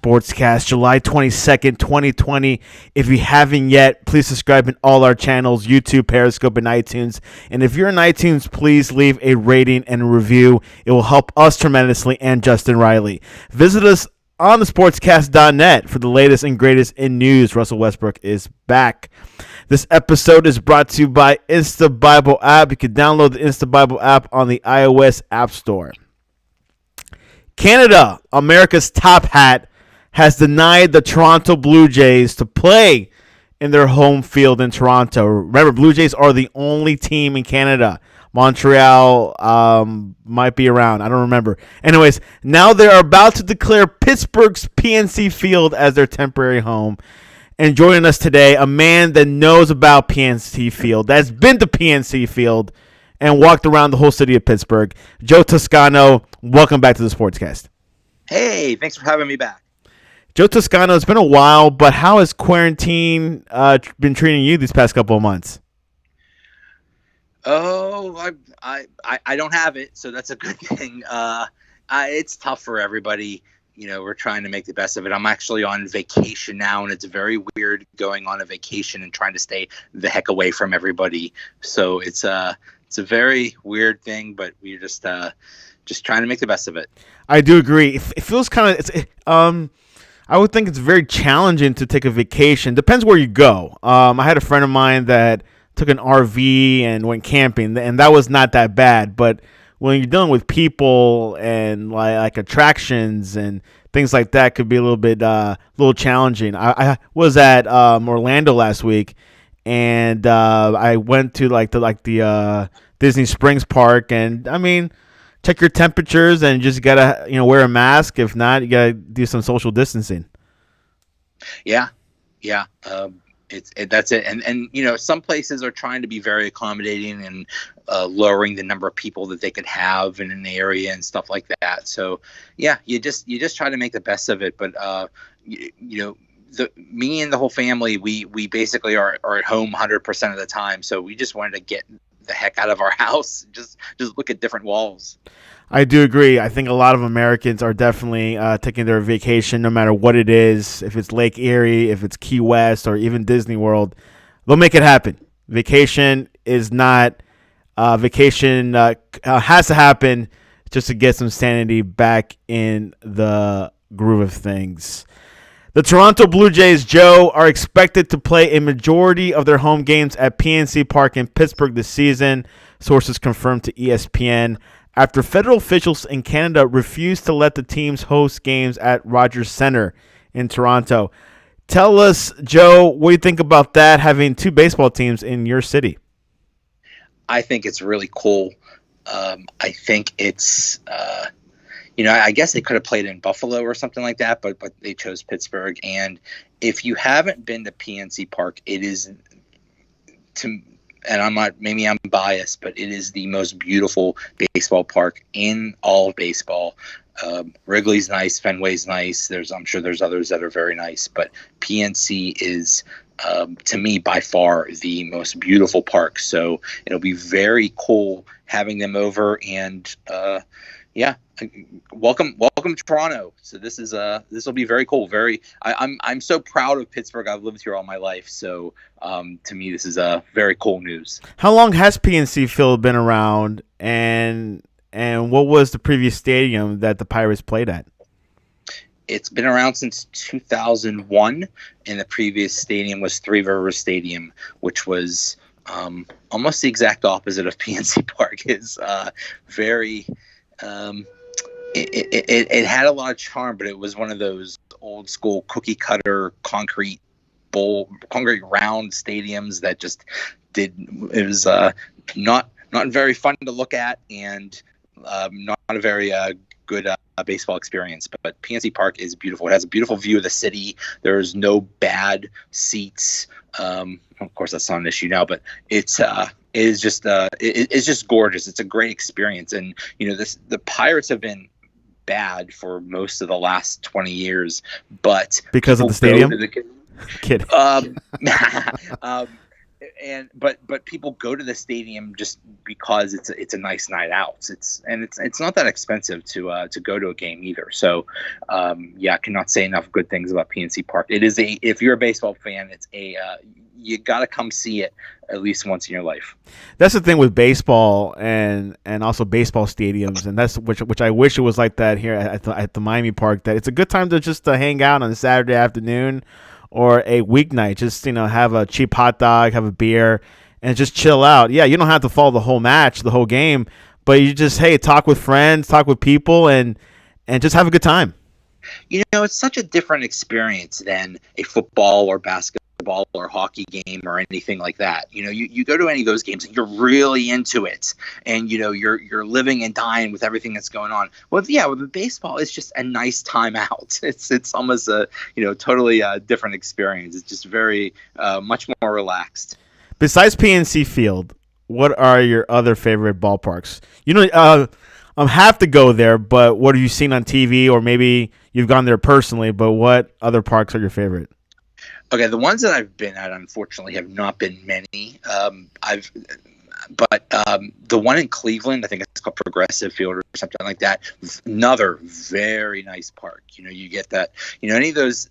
Sportscast, July 22nd, 2020. If you haven't yet, please subscribe in all our channels, YouTube, Periscope, and iTunes. And if you're in iTunes, please leave a rating and a review. It will help us tremendously and Justin Riley. Visit us on the sportscast.net for the latest and greatest in news. Russell Westbrook is back. This episode is brought to you by Insta Bible app. You can download the Insta Bible app on the iOS App Store. Canada, America's top hat, has denied the Toronto Blue Jays to play in their home field in Toronto. Remember, Blue Jays are the only team in Canada. Montreal might be around. I don't remember. Anyways, now they're about to declare Pittsburgh's PNC Field as their temporary home. And joining us today, a man that knows about PNC Field, that's been to PNC Field, and walked around the whole city of Pittsburgh. Joe Toscano, welcome back to the Sportscast. Hey, thanks for having me back. Joe Toscano, it's been a while, but how has quarantine been treating you these past couple of months? Oh, I don't have it, so that's a good thing. It's tough for everybody. You know, we're trying to make the best of it. I'm actually on vacation now, and it's very weird going on a vacation and trying to stay the heck away from everybody. So it's a very weird thing, but we're just trying to make the best of it. I do agree. It feels kind of I would think it's very challenging to take a vacation. Depends where you go. I had a friend of mine that took an RV and went camping, and that was not that bad. But when you're dealing with people and like attractions and things like that, could be a little challenging. I was at Orlando last week, and I went to the Disney Springs Park, and I mean, check your temperatures and just gotta wear a mask. If not, you gotta do some social distancing. Yeah. That's it. And some places are trying to be very accommodating and lowering the number of people that they could have in an area and stuff like that. So yeah, you just try to make the best of it. But me and the whole family, we basically are at home 100% of the time. So we just wanted to get the heck out of our house, just look at different walls. I do agree. I think a lot of Americans are definitely taking their vacation, no matter what it is. If it's Lake Erie, if it's Key West, or even Disney World, they'll make it happen. Vacation is not vacation has to happen just to get some sanity back in the groove of things. The Toronto Blue Jays, Joe, are expected to play a majority of their home games at PNC Park in Pittsburgh this season, sources confirmed to ESPN, after federal officials in Canada refused to let the teams host games at Rogers Centre in Toronto. Tell us, Joe, what do you think about that, having two baseball teams in your city? I think it's really cool. I think it's I guess they could have played in Buffalo or something like that, but they chose Pittsburgh. And if you haven't been to PNC Park, it is, and maybe I'm biased, but it is the most beautiful baseball park in all of baseball. Wrigley's nice, Fenway's nice. I'm sure there's others that are very nice, but PNC is, to me, by far the most beautiful park. So it'll be very cool having them over, and welcome Toronto. So this will be very cool. I'm so proud of Pittsburgh. I've lived here all my life, so to me this is very cool news. How long has PNC Field been around, and what was the previous stadium that the Pirates played at? It's been around since 2001, and the previous stadium was Three Rivers Stadium, which was almost the exact opposite of PNC Park. It's very it had a lot of charm, but it was one of those old school cookie cutter concrete round stadiums that it was not very fun to look at, and not a very good baseball experience. But PNC Park is beautiful. It has a beautiful view of the city. There's no bad seats. Of course, that's not an issue now, but it's just gorgeous. It's a great experience, and the Pirates have been bad for most of the last 20 years, but because of the stadium. Kid. but people go to the stadium just because it's a nice night out. It's not that expensive to go to a game either. So I cannot say enough good things about PNC Park. It is if you're a baseball fan, it's you got to come see it at least once in your life. That's the thing with baseball and also baseball stadiums, and that's which I wish it was like that here at the Miami Park. That it's a good time to hang out on a Saturday afternoon or a weeknight. Just have a cheap hot dog, have a beer, and just chill out. Yeah, you don't have to follow the whole match, the whole game, but you just talk with friends, talk with people, and just have a good time. It's such a different experience than a football or basketball or hockey game or anything like that. You go to any of those games and you're really into it, and you're living and dying with everything that's going on. With the baseball, it's just a nice time out. It's almost a totally different experience. It's just very much more relaxed. Besides PNC Field, what are your other favorite ballparks? I have to go there, but what have you seen on TV, or maybe you've gone there personally, but what other parks are your favorite? Okay, the ones that I've been at, unfortunately, have not been many. The one in Cleveland, I think it's called Progressive Field or something like that. Another very nice park. You get that. Any of those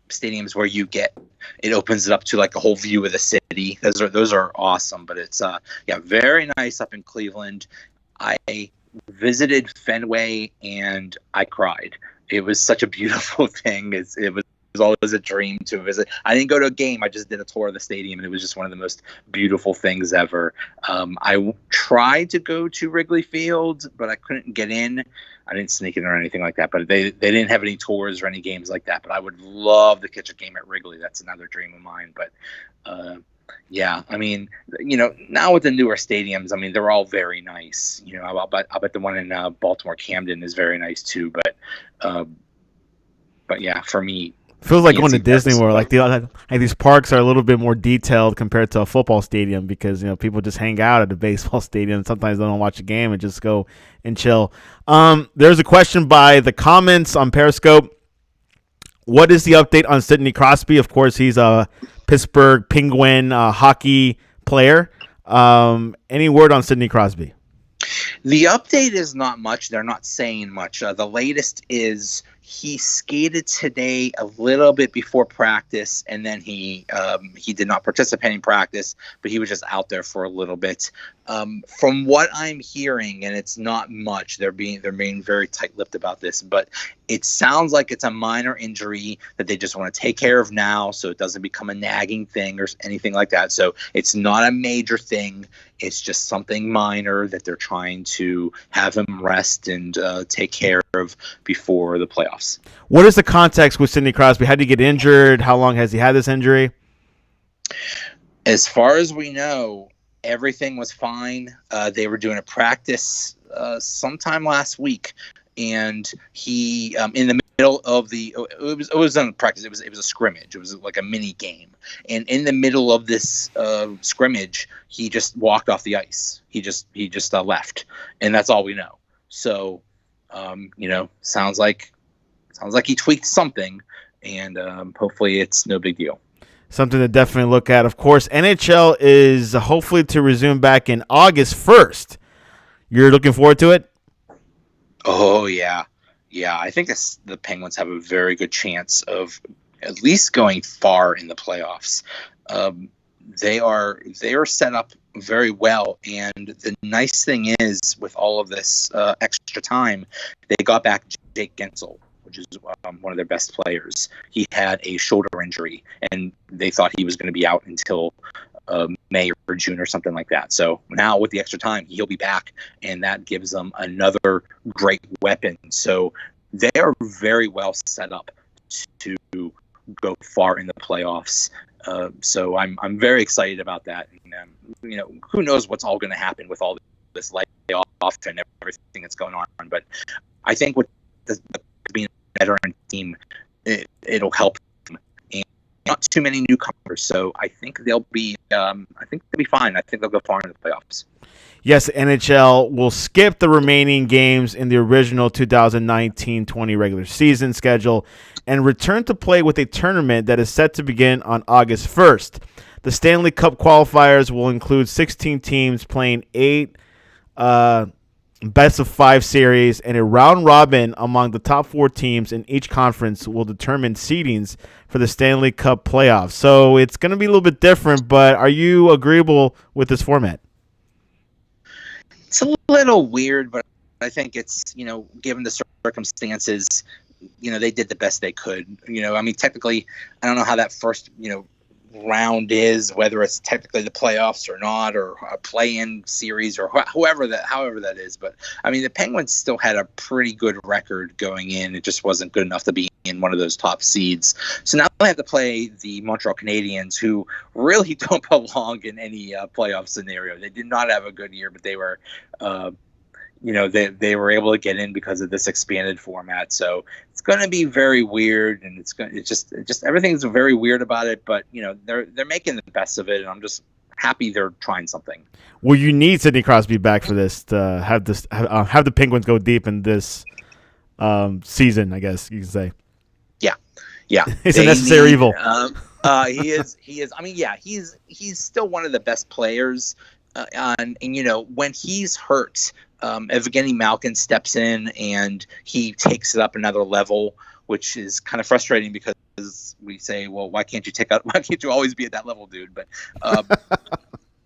stadiums where it opens it up to like a whole view of the city. Those are awesome. But it's very nice up in Cleveland. I visited Fenway and I cried. It was such a beautiful thing. It was always a dream to visit. I didn't go to a game. I just did a tour of the stadium, and it was just one of the most beautiful things ever. I tried to go to Wrigley Field, but I couldn't get in. I didn't sneak in or anything like that, but they didn't have any tours or any games like that. But I would love to catch a game at Wrigley. That's another dream of mine. But now with the newer stadiums, they're all very nice. I'll bet the one in Baltimore Camden is very nice too. But yeah, for me, feels like going to Disney World. Like these parks are a little bit more detailed compared to a football stadium, because people just hang out at a baseball stadium. Sometimes they don't watch a game and just go and chill. There's a question by the comments on Periscope. What is the update on Sidney Crosby? Of course, he's a Pittsburgh Penguin hockey player. Any word on Sidney Crosby? The update is not much. They're not saying much. The latest is he skated today a little bit before practice, and then he did not participate in practice, but he was just out there for a little bit. From what I'm hearing, and it's not much, they're being very tight-lipped about this, but it sounds like it's a minor injury that they just want to take care of now, so it doesn't become a nagging thing or anything like that. So it's not a major thing. It's just something minor that they're trying to have him rest and take care of before the playoffs. What is the context with Sidney Crosby? How did he get injured? How long has he had this injury? As far as we know, everything was fine. They were doing a practice sometime last week, and he in the middle of it was on practice. It was a scrimmage. It was like a mini game, and in the middle of this scrimmage, he just walked off the ice. He just left, and that's all we know. So, sounds like he tweaked something, and hopefully it's no big deal. Something to definitely look at. Of course, NHL is hopefully to resume back in August 1st. You're looking forward to it? Oh, yeah. Yeah, I think the Penguins have a very good chance of at least going far in the playoffs. They are set up very well, and the nice thing is, with all of this extra time, they got back Jake Gensel, which is one of their best players. He had a shoulder injury, and they thought he was going to be out until May or June or something like that. So now with the extra time, he'll be back, and that gives them another great weapon. So they are very well set up to go far in the playoffs. So I'm very excited about that. And, who knows what's all going to happen with all this layoff and everything that's going on. But I think with being a veteran team, it'll help them. And not too many newcomers, so I think they'll be fine. I think they'll go far in the playoffs. Yes, NHL will skip the remaining games in the original 2019-20 regular season schedule and return to play with a tournament that is set to begin on August 1st. The Stanley Cup qualifiers will include 16 teams playing 8 best-of-5 series, and a round robin among the top 4 teams in each conference will determine seedings for the Stanley Cup playoffs. So it's going to be a little bit different, but are you agreeable with this format? It's a little weird, but I think it's, given the circumstances, they did the best they could. I mean, technically, I don't know how that first, round is, whether it's technically the playoffs or not, or a play-in series, or however that is. But I mean, the Penguins still had a pretty good record going in. It just wasn't good enough to be in one of those top seeds. So now they have to play the Montreal Canadiens, who really don't belong in any playoff scenario. They did not have a good year, but they were they were able to get in because of this expanded format. So it's going to be very weird, and it's just everything's very weird about it. But they're making the best of it, and I'm just happy they're trying something. Well, you need Sidney Crosby back for this to have the Penguins go deep in this season, I guess you can say. Yeah, it's a necessary evil. He is. I mean, yeah, he's still one of the best players. And when he's hurt, Evgeny Malkin steps in and he takes it up another level, which is kind of frustrating because we say, well, why can't you always be at that level, dude? But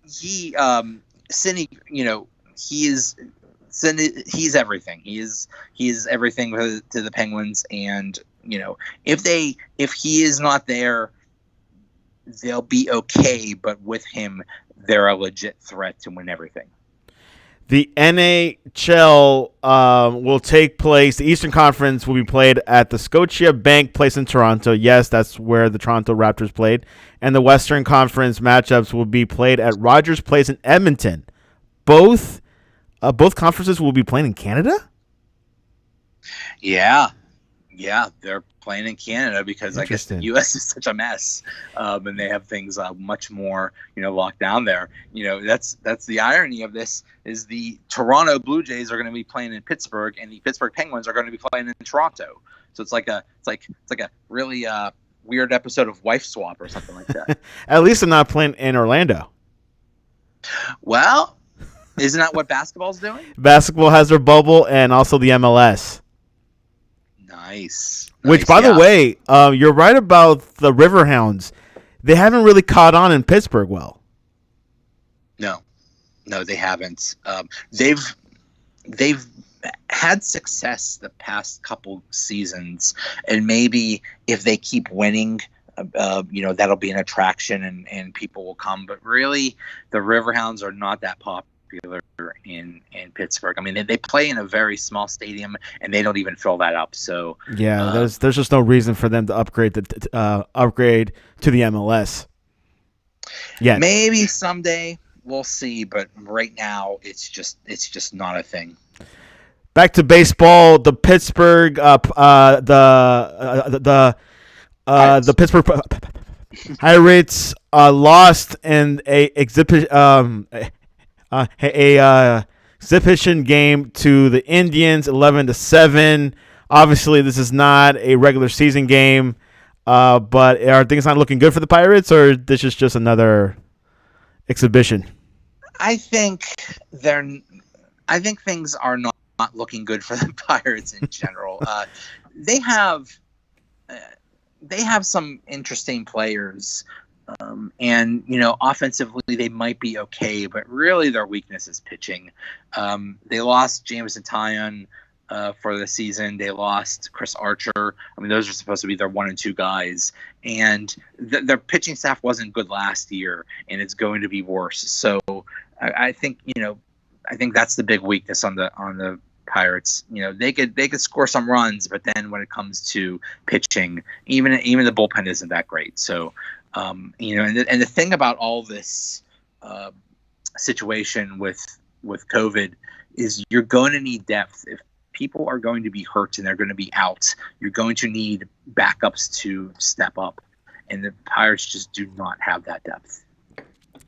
Sidney, he's everything. He is everything to the Penguins, and if he is not there, they'll be okay. But with him, they're a legit threat to win everything. The NHL will take place. The Eastern Conference will be played at the Scotia Bank Place in Toronto. Yes, that's where the Toronto Raptors played. And the Western Conference matchups will be played at Rogers Place in Edmonton. Both conferences will be playing in Canada? Yeah, they're playing in Canada because I guess the U.S. is such a mess, and they have things much more, locked down there. That's the irony of this is the Toronto Blue Jays are going to be playing in Pittsburgh, and the Pittsburgh Penguins are going to be playing in Toronto. So it's like a really weird episode of Wife Swap or something like that. At least they're not playing in Orlando. Well, isn't that what basketball's doing? Basketball has their bubble, and also the MLS. Nice. Which, by the way, you're right about the Riverhounds. They haven't really caught on in Pittsburgh well. No, they haven't. They've had success the past couple seasons, and maybe if they keep winning, that'll be an attraction and people will come. But really, the Riverhounds are not that popular in Pittsburgh. I mean, they play in a very small stadium, and they don't even fill that up. So yeah, there's just no reason for them to upgrade to the MLS. Yeah, maybe someday we'll see, but right now it's just not a thing. Back to baseball, the Pittsburgh the Pittsburgh Pirates lost in a exhibition game to the Indians, 11-7. Obviously, this is not a regular season game, but are things not looking good for the Pirates, or this is just another exhibition? I think things are not looking good for the Pirates in general. They have some interesting players. And offensively they might be okay, but really their weakness is pitching. They lost Jameson Taillon for the season. They lost Chris Archer. I mean, those are supposed to be their 1 and 2 guys, and their pitching staff wasn't good last year, and it's going to be worse. So I think that's the big weakness on the Pirates. They could score some runs, but then when it comes to pitching, even the bullpen isn't that great. So. And the thing about all this situation with COVID is you're going to need depth. If people are going to be hurt and they're going to be out, you're going to need backups to step up. And the Pirates just do not have that depth.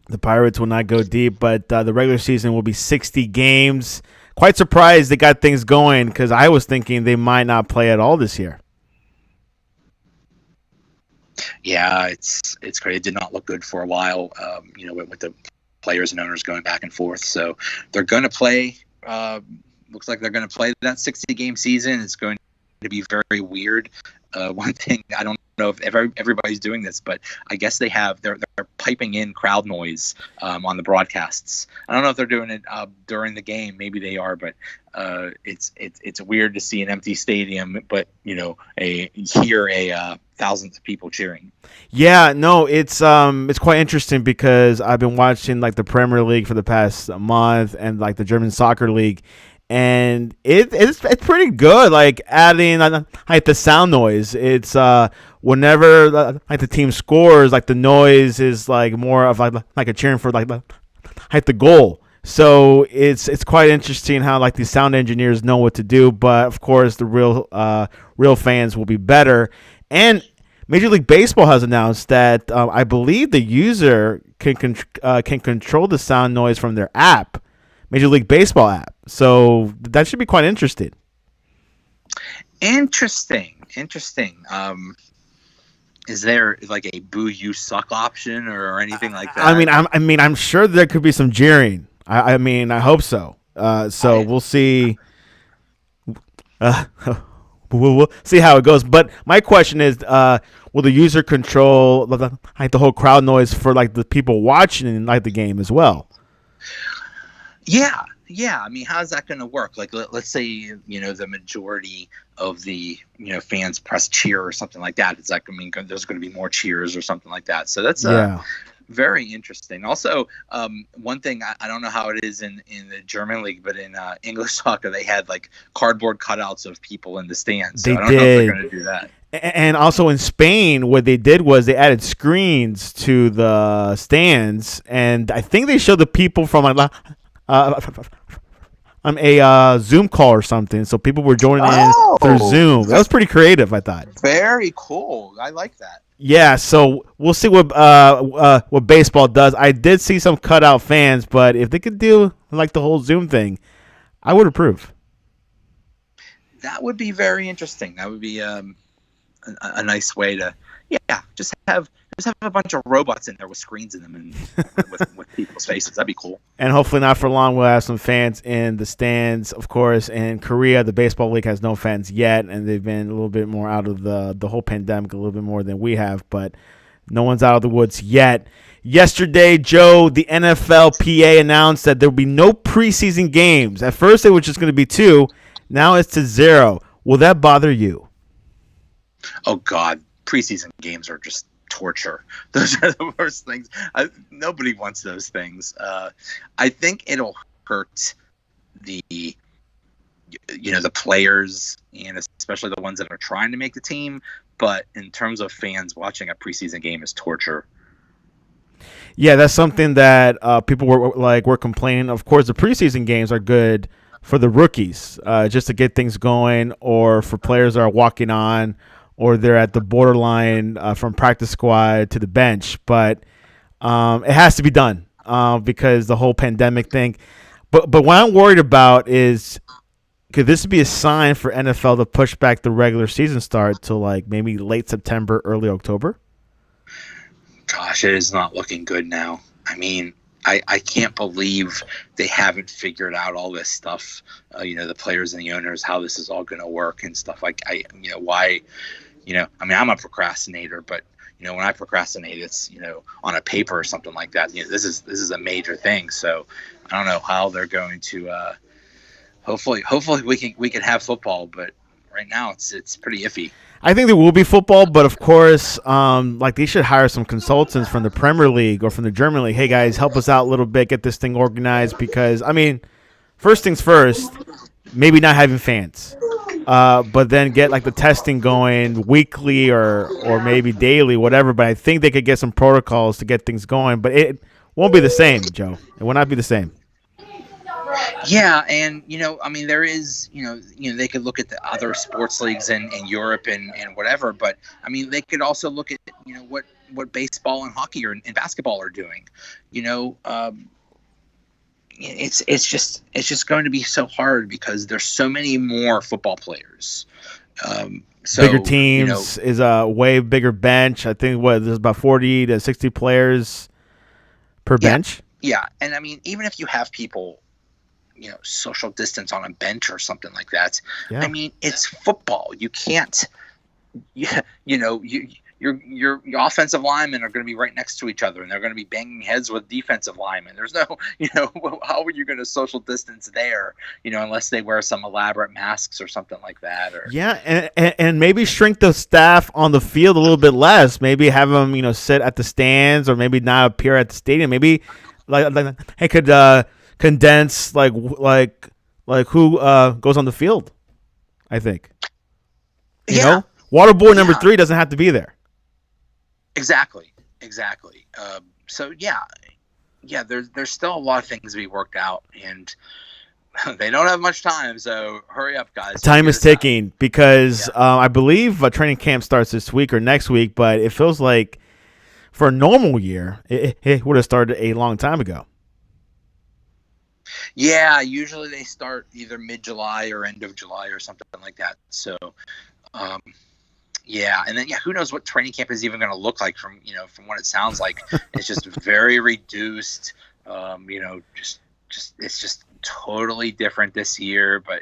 The Pirates will not go deep, but the regular season will be 60 games. Quite surprised they got things going because I was thinking they might not play at all this year. Yeah, it's great. It did not look good for a while, with the players and owners going back and forth. So they're going to play. Looks like they're going to play that 60-game season. It's going to be very weird. One thing, I don't know if everybody's doing this, but I guess they're piping in crowd noise on the broadcasts. I don't know if they're doing it during the game. Maybe they are, but it's weird to see an empty stadium, but hear thousands of people cheering. Yeah, no, it's quite interesting because I've been watching like the Premier League for the past month and like the German soccer league, and it's pretty good. Like adding like the sound noise. It's whenever like the team scores, like the noise is like more of like a cheering for like the goal. So it's quite interesting how like these sound engineers know what to do, but of course the real fans will be better. And Major League Baseball has announced that I believe the user can control the sound noise from their app, Major League Baseball app. So that should be quite interesting. Interesting. Is there like a "boo you suck" option or anything like that? I'm sure there could be some jeering. I hope so. We'll see. We'll see how it goes. But my question is, will the user control like the whole crowd noise for like the people watching like the game as well? Yeah. I mean, how's that going to work? Like, let's say the majority of the fans press cheer or something like that. It's like, I mean, there's going to be more cheers or something like that. So that's very interesting. Also, one thing, I don't know how it is in the German league, but in English soccer, they had like cardboard cutouts of people in the stands. So I don't know if they're going to do that. And also in Spain, what they did was they added screens to the stands, and I think they showed the people from a Zoom call or something. So people were joining in through Zoom. That was pretty creative, I thought. Very cool. I like that. Yeah, so we'll see what baseball does. I did see some cutout fans, but if they could do like the whole Zoom thing, I would approve. That would be very interesting. That would be a nice way to just have a bunch of robots in there with screens in them and with people's faces. That'd be cool. And hopefully not for long, we'll have some fans in the stands. Of course, in Korea, the baseball league has no fans yet, and they've been a little bit more out of the whole pandemic, a little bit more than we have, but no one's out of the woods yet. Yesterday, Joe, the NFLPA announced that there will be no preseason games. At first, it was just going to be 2. Now it's to 0. Will that bother you? Oh, God. Preseason games are just torture. Those are the worst things. Nobody wants those things. I think it'll hurt the players, and especially the ones that are trying to make the team. But in terms of fans, watching a preseason game is torture. Yeah, that's something that people were complaining. Of course, the preseason games are good for the rookies, just to get things going, or for players that are walking on, or they're at the borderline from practice squad to the bench. But it has to be done because the whole pandemic thing. But what I'm worried about is, could this be a sign for NFL to push back the regular season start to like maybe late September, early October? Gosh, it is not looking good now. I mean, I can't believe they haven't figured out all this stuff. The players and the owners, how this is all going to work and stuff. Like, why? I mean, I'm a procrastinator, but when I procrastinate, it's on a paper or something like that. This is a major thing. So I don't know how they're going to. Hopefully we can have football, but right now it's pretty iffy. I think there will be football, but of course, like they should hire some consultants from the Premier League or from the German League. Hey guys, help us out a little bit, get this thing organized, because I mean, first things first, maybe not having fans, but then get like the testing going weekly or maybe daily, whatever. But I think they could get some protocols to get things going, but it won't be the same, Joe. It will not be the same. Yeah, and I mean, there is, they could look at the other sports leagues in Europe and whatever, but I mean, they could also look at what baseball and hockey and basketball are doing. It's just going to be so hard because there's so many more football players So Bigger teams is a way bigger bench. I think there's about 40 to 60 players per bench. Yeah, and I mean, even if you have people, social distance on a bench or something like that. Yeah. I mean, it's football. You can't. Your offensive linemen are going to be right next to each other, and they're going to be banging heads with defensive linemen. There's no, how are you going to social distance there? Unless they wear some elaborate masks or something like that. Or and maybe shrink the staff on the field a little bit less. Maybe have them, sit at the stands, or maybe not appear at the stadium. Maybe they could condense like who goes on the field. I think. Water boy number 3 doesn't have to be there. Exactly. So there's still a lot of things to be worked out, and they don't have much time. So hurry up, guys. Time is ticking because I believe training camp starts this week or next week, but it feels like for a normal year, it would have started a long time ago. Yeah, usually they start either mid-July or end of July or something like that. So. And then who knows what training camp is even going to look like from what it sounds like. It's just very reduced. It's just totally different this year. But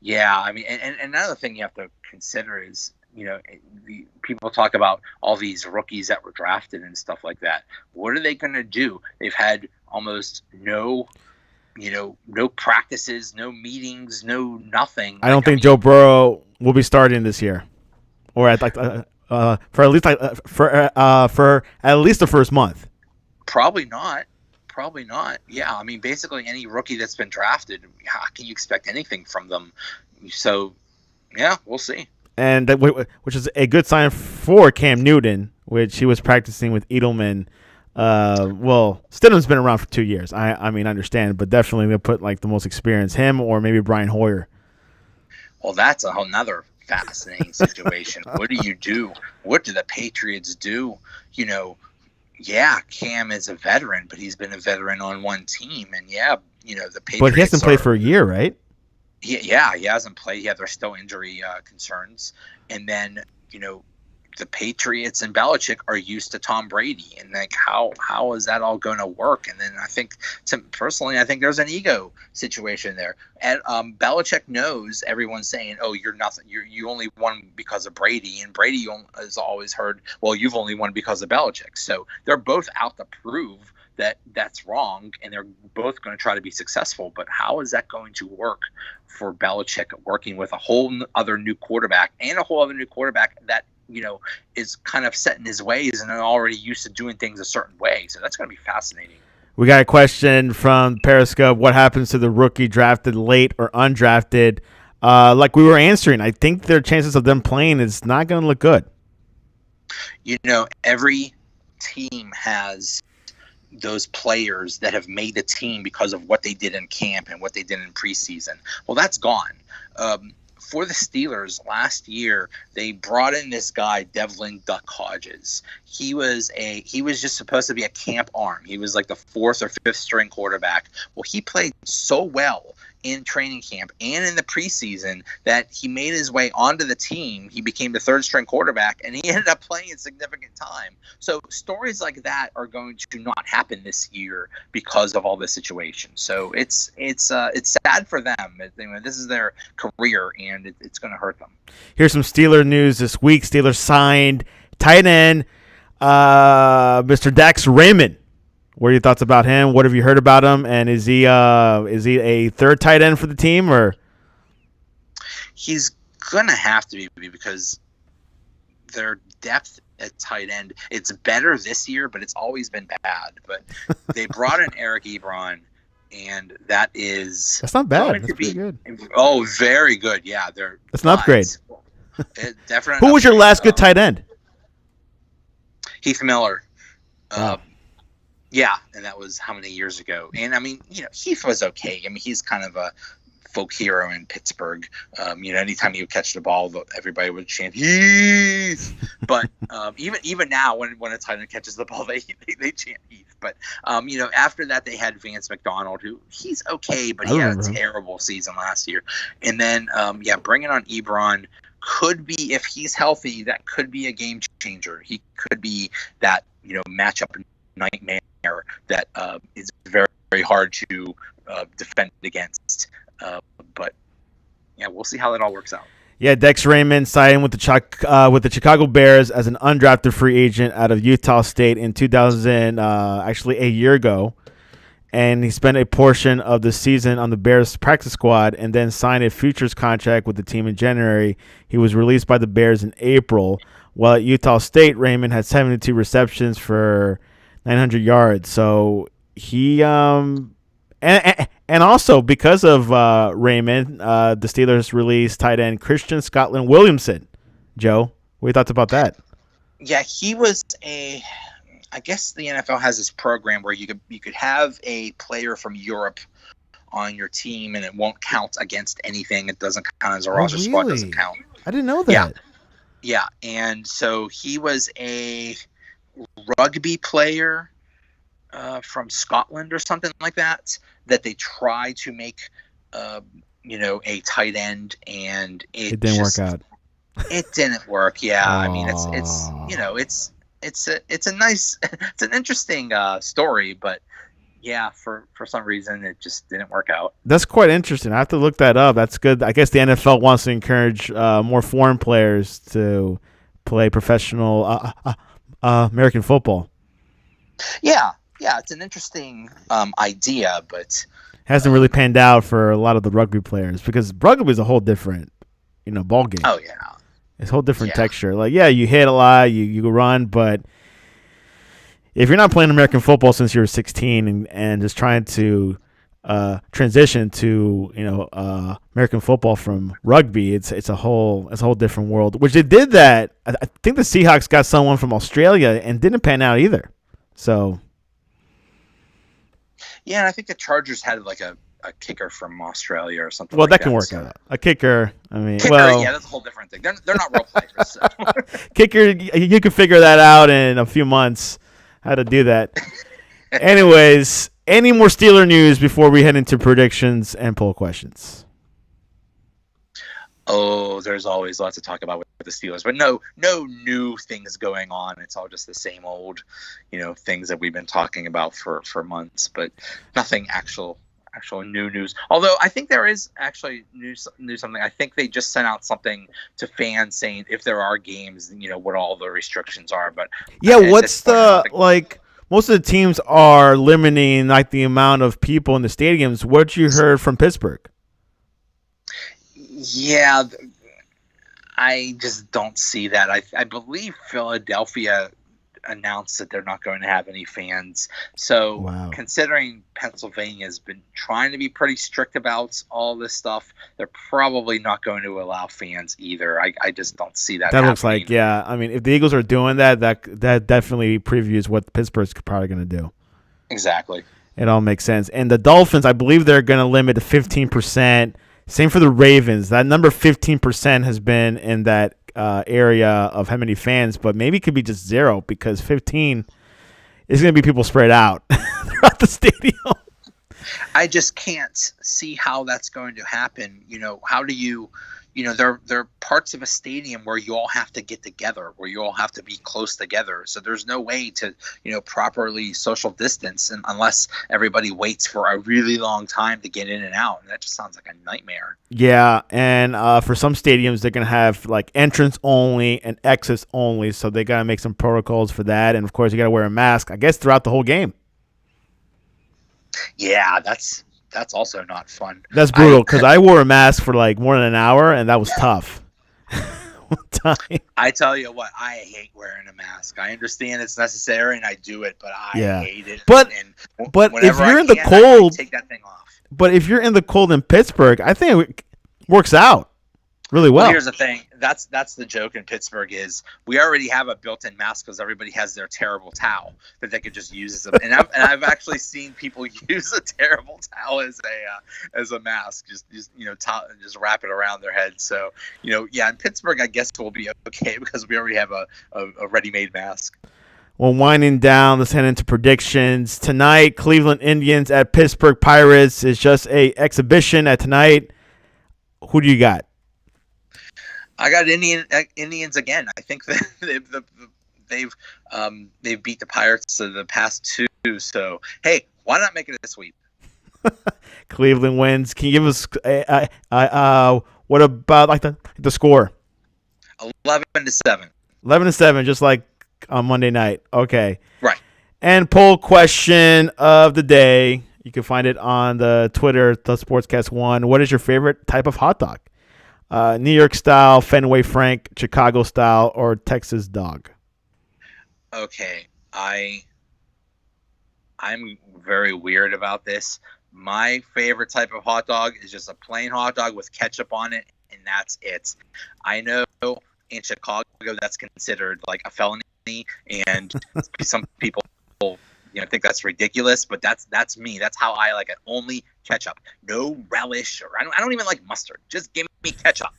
I mean, and another thing you have to consider is people talk about all these rookies that were drafted and stuff like that. What are they going to do? They've had almost no practices, no meetings, no nothing. I don't think Joe Burrow will be starting this year, or at for at least the first month. Probably not. Yeah, I mean, basically any rookie that's been drafted, how can you expect anything from them? So, we'll see. And which is a good sign for Cam Newton, which he was practicing with Edelman. Stidham's been around for 2 years. I mean, I understand, but definitely they'll put like the most experienced, him or maybe Brian Hoyer. Well, that's a whole nother fascinating situation. What do you do? What do the Patriots do? Cam is a veteran, but he's been a veteran on one team, and the Patriots. But he hasn't played for a year, right? He hasn't played. Yeah, there's still injury concerns, and then the Patriots and Belichick are used to Tom Brady, and like how is that all going to work? And then I think there's an ego situation there. And Belichick knows everyone's saying, "Oh, you're nothing. You only won because of Brady," and Brady has always heard, "Well, you've only won because of Belichick." So they're both out to prove that that's wrong, and they're both going to try to be successful. But how is that going to work for Belichick working with a whole other new quarterback and a whole other new quarterback that is kind of set in his ways and already used to doing things a certain way? So that's going to be fascinating. We got a question from Periscope. What happens to the rookie drafted late or undrafted? Like we were answering, I think their chances of them playing is not going to look good. Every team has those players that have made the team because of what they did in camp and what they did in preseason. Well, that's gone. For the Steelers last year, they brought in this guy, Devlin Duck Hodges. He was just supposed to be a camp arm. He was like the 4th or 5th string quarterback. Well, he played so well in training camp and in the preseason that he made his way onto the team. He became the 3rd string quarterback, and he ended up playing a significant time. So stories like that are going to not happen this year because of all this situation. So it's sad for them. This is their career, and it's going to hurt them. Here's some Steeler news this week. Steelers signed tight end Mr. Dax Raymond. What are your thoughts about him? What have you heard about him? And is he a third tight end for the team, or? He's gonna have to be, because their depth at tight end, it's better this year, but it's always been bad. But they brought in Eric Ebron, and that's not bad. That's pretty good. Oh, very good. Yeah, that's an upgrade. Definitely. Who was your last good tight end? Heath Miller. Wow. Yeah, and that was how many years ago? And I mean, Heath was okay. I mean, he's kind of a folk hero in Pittsburgh. Anytime you catch the ball, everybody would chant Heath. But even now, when a tight end catches the ball, they chant Heath. But after that, they had Vance McDonald, who he's okay, but he had a terrible season last year. And then bringing on Ebron, could be, if he's healthy, that could be a game changer. He could be that, matchup nightmare that is very, very hard to defend against. But yeah, we'll see how that all works out. Yeah, Dex Raymond signed with the Chicago Bears as an undrafted free agent out of Utah State in 2000, actually a year ago. And he spent a portion of the season on the Bears practice squad and then signed a futures contract with the team in January. He was released by the Bears in April. While at Utah State, Raymond had 72 receptions for 900 yards. So he and also because of Raymond, the Steelers released tight end Christian Scotland Williamson. Joe, what are your thoughts about that? Yeah, he was I guess the NFL has this program where you could have a player from Europe on your team and it won't count against anything. It doesn't count as a roster spot. Doesn't count. I didn't know that. Yeah. And so he was a rugby player from Scotland or something like that they try to make a tight end, and it didn't work out. It didn't work. Yeah. I mean, it's an interesting story, but yeah, for some reason it just didn't work out. That's quite interesting. I have to look that up. That's good. I guess the NFL wants to encourage more foreign players to play professional American football. Yeah, it's an interesting idea, but hasn't really panned out for a lot of the rugby players because rugby is a whole different, ball game. Oh yeah. It's a whole different texture. Like, yeah, you hit a lot, you run, but if you're not playing American football since you were 16 and just trying to transition to American football from rugby, it's a whole different world. Which they did that. I think the Seahawks got someone from Australia and didn't pan out either. So yeah, and I think the Chargers had like a kicker from Australia or something. Well, that can work out. A kicker, yeah, that's a whole different thing. They're not real players. So. Kicker, you can figure that out in a few months how to do that. Anyways, any more Steeler news before we head into predictions and poll questions? Oh, there's always lots to talk about with the Steelers, but no new things going on. It's all just the same old, things that we've been talking about for months, but nothing actual new news. Although I think there is actually news something. I think they just sent out something to fans saying if there are games, what all the restrictions are. But yeah, what's the like? Most of the teams are limiting like the amount of people in the stadiums. What you heard from Pittsburgh? Yeah, I just don't see that. I believe Philadelphia announced that they're not going to have any fans. So Considering Pennsylvania has been trying to be pretty strict about all this stuff, they're probably not going to allow fans either. I just don't see that happening. Looks like, yeah. I mean, if the Eagles are doing that definitely previews what Pittsburgh's probably going to do. Exactly. It all makes sense. And the Dolphins, I believe they're going to limit to 15%. Same for the Ravens. That number 15% has been in that area of how many fans, but maybe it could be just 0 because 15 is going to be people spread out throughout the stadium. I just can't see how that's going to happen. How do you, there are parts of a stadium where you all have to get together, where you all have to be close together. So there's no way to, properly social distance unless everybody waits for a really long time to get in and out. And that just sounds like a nightmare. Yeah. And for some stadiums, they're going to have like entrance only and exits only. So they got to make some protocols for that. And of course, you got to wear a mask, I guess, throughout the whole game. Yeah, that's also not fun. That's brutal because I wore a mask for like more than an hour, and that was tough. I tell you what, I hate wearing a mask. I understand it's necessary, and I do it, but I hate it. But if you're in the cold, I take that thing off. But if you're in the cold in Pittsburgh, I think it works out really well. Here's the thing. That's the joke in Pittsburgh is we already have a built-in mask because everybody has their terrible towel that they could just use and I've actually seen people use a terrible towel as a mask, just wrap it around their head. So in Pittsburgh I guess we'll be okay because we already have a ready-made mask. Well, winding down, let's head into predictions tonight. Cleveland Indians at Pittsburgh Pirates is just a exhibition at tonight. Who do you got? I got Indians again. I think that they've beat the Pirates the past two. So hey, why not make it a sweep? Cleveland wins. Can you give us what about like the score? 11-7. 11-7, just like on Monday night. Okay. Right. And poll question of the day. You can find it on the Twitter, the Sportscast One. What is your favorite type of hot dog? New York style, Fenway Frank, Chicago style, or Texas dog? Okay, I'm very weird about this. My favorite type of hot dog is just a plain hot dog with ketchup on it, and that's it. I know in Chicago that's considered like a felony, and some people think that's ridiculous, but that's me. That's how I like it. Only ketchup, no relish, or I don't even like mustard. Just give me ketchup.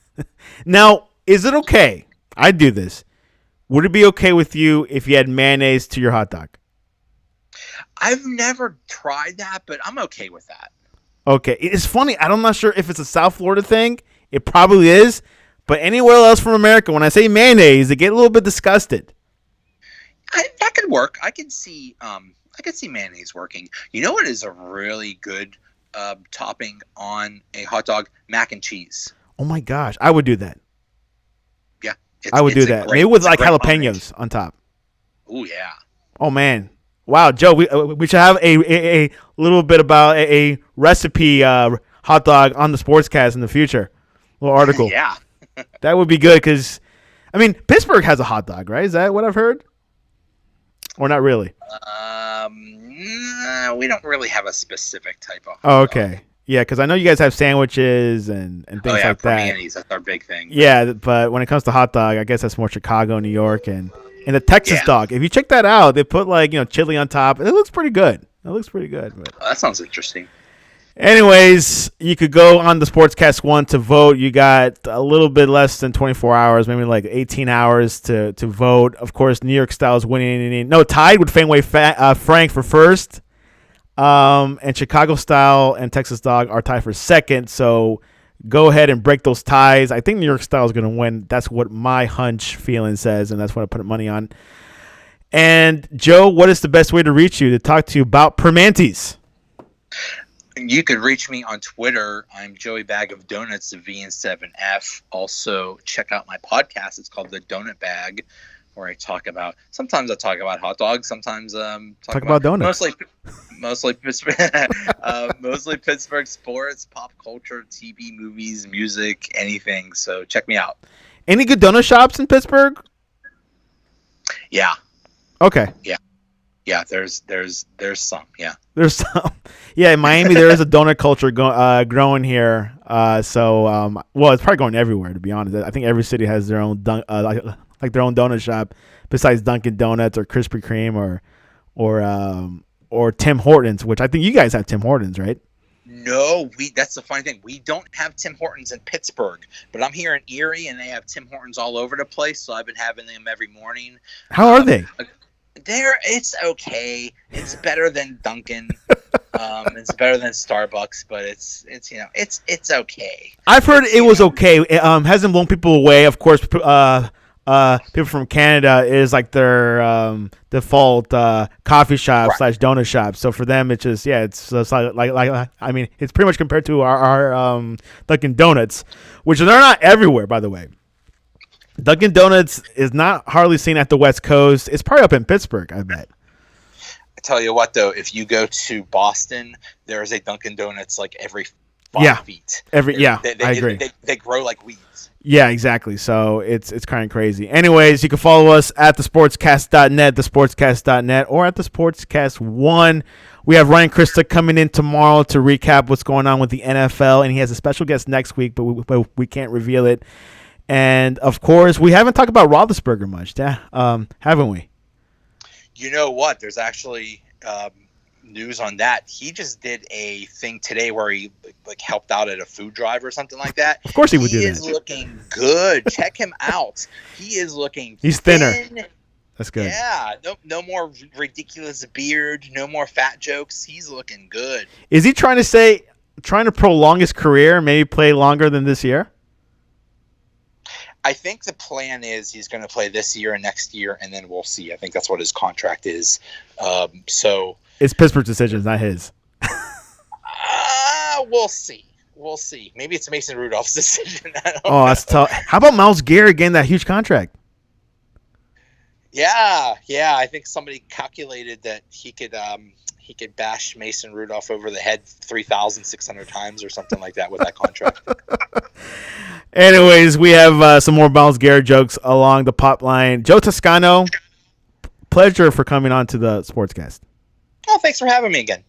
Now, is it okay? I do this. Would it be okay with you if you had mayonnaise to your hot dog? I've never tried that, but I'm okay with that. Okay. It's funny. I'm not sure if it's a South Florida thing. It probably is. But anywhere else from America, when I say mayonnaise, they get a little bit disgusted. That could work. I could see mayonnaise working. You know what is a really good topping on a hot dog? Mac and cheese. Oh, my gosh. I would do that. Yeah. I would do that. Maybe with like jalapenos on top. Oh, yeah. Oh, man. Wow, Joe, we should have a little bit about a recipe hot dog on the Sportscast in the future. A little article. Yeah. That would be good because, I mean, Pittsburgh has a hot dog, right? Is that what I've heard? Or not really? We don't really have a specific type of hot Oh, okay. Dog. Yeah, because I know you guys have sandwiches and things like that. Mayonnaise, that's our big thing. Yeah, but when it comes to hot dog, I guess that's more Chicago, New York, and the Texas dog. If you check that out, they put like chili on top. It looks pretty good. But that sounds interesting. Anyways, you could go on the Sportscast One to vote. You got a little bit less than 24 hours, maybe like 18 hours to vote. Of course, New York style is winning. No, tied with Fenway Frank for first. And Chicago style and Texas dog are tied for second. So go ahead and break those ties. I think New York style is going to win. That's what my hunch feeling says, and that's what I put money on. And Joe, what is the best way to reach you to talk to you about Permantes? You could reach me on Twitter. I'm Joey Bag of Donuts, VN7F. Also, check out my podcast. It's called The Donut Bag, where sometimes I talk about hot dogs. Sometimes talk about donuts. Mostly Pittsburgh, mostly Pittsburgh sports, pop culture, TV, movies, music, anything. So check me out. Any good donut shops in Pittsburgh? Yeah. Okay. Yeah, there's some. Yeah, there's some. Yeah, in Miami there is a donut culture growing here. So it's probably going everywhere. To be honest, I think every city has their own like their own donut shop, besides Dunkin' Donuts or Krispy Kreme or Tim Hortons, which I think you guys have Tim Hortons, right? No, that's the funny thing. We don't have Tim Hortons in Pittsburgh, but I'm here in Erie, and they have Tim Hortons all over the place. So I've been having them every morning. How are they? It's okay. It's better than Dunkin'. It's better than Starbucks, but it's okay. I've heard it was okay. It hasn't blown people away. Of course, people from Canada is like their default coffee shop / donut shop. So for them, it's just it's like I mean, it's pretty much compared to our Dunkin' Donuts, which they're not everywhere, by the way. Dunkin' Donuts is not hardly seen at the West Coast. It's probably up in Pittsburgh, I bet. I tell you what, though, if you go to Boston, there is a Dunkin' Donuts like every 5 feet. I agree. They grow like weeds. Yeah, exactly. So it's kind of crazy. Anyways, you can follow us at thesportscast.net, thesportscast.net, or at the Sportscast One. We have Ryan Krista coming in tomorrow to recap what's going on with the NFL, and he has a special guest next week, but we can't reveal it. And, of course, we haven't talked about Roethlisberger much, haven't we? You know what? There's actually news on that. He just did a thing today where he helped out at a food drive or something like that. Of course he would do that. He is looking good. Check him out. He is looking He's thinner. That's good. Yeah. No more ridiculous beard. No more fat jokes. He's looking good. Is he trying to prolong his career, maybe play longer than this year? I think the plan is he's going to play this year and next year, and then we'll see. I think that's what his contract is. So it's Pittsburgh's decision, not his. We'll see. We'll see. Maybe it's Mason Rudolph's decision. That's tough. How about Myles Garrett getting that huge contract? Yeah. I think somebody calculated that he could bash Mason Rudolph over the head 3,600 times or something like that with that contract. Anyways, we have some more Myles Garrett jokes along the pop line. Joe Toscano, pleasure for coming on to the Sportscast. Oh, thanks for having me again.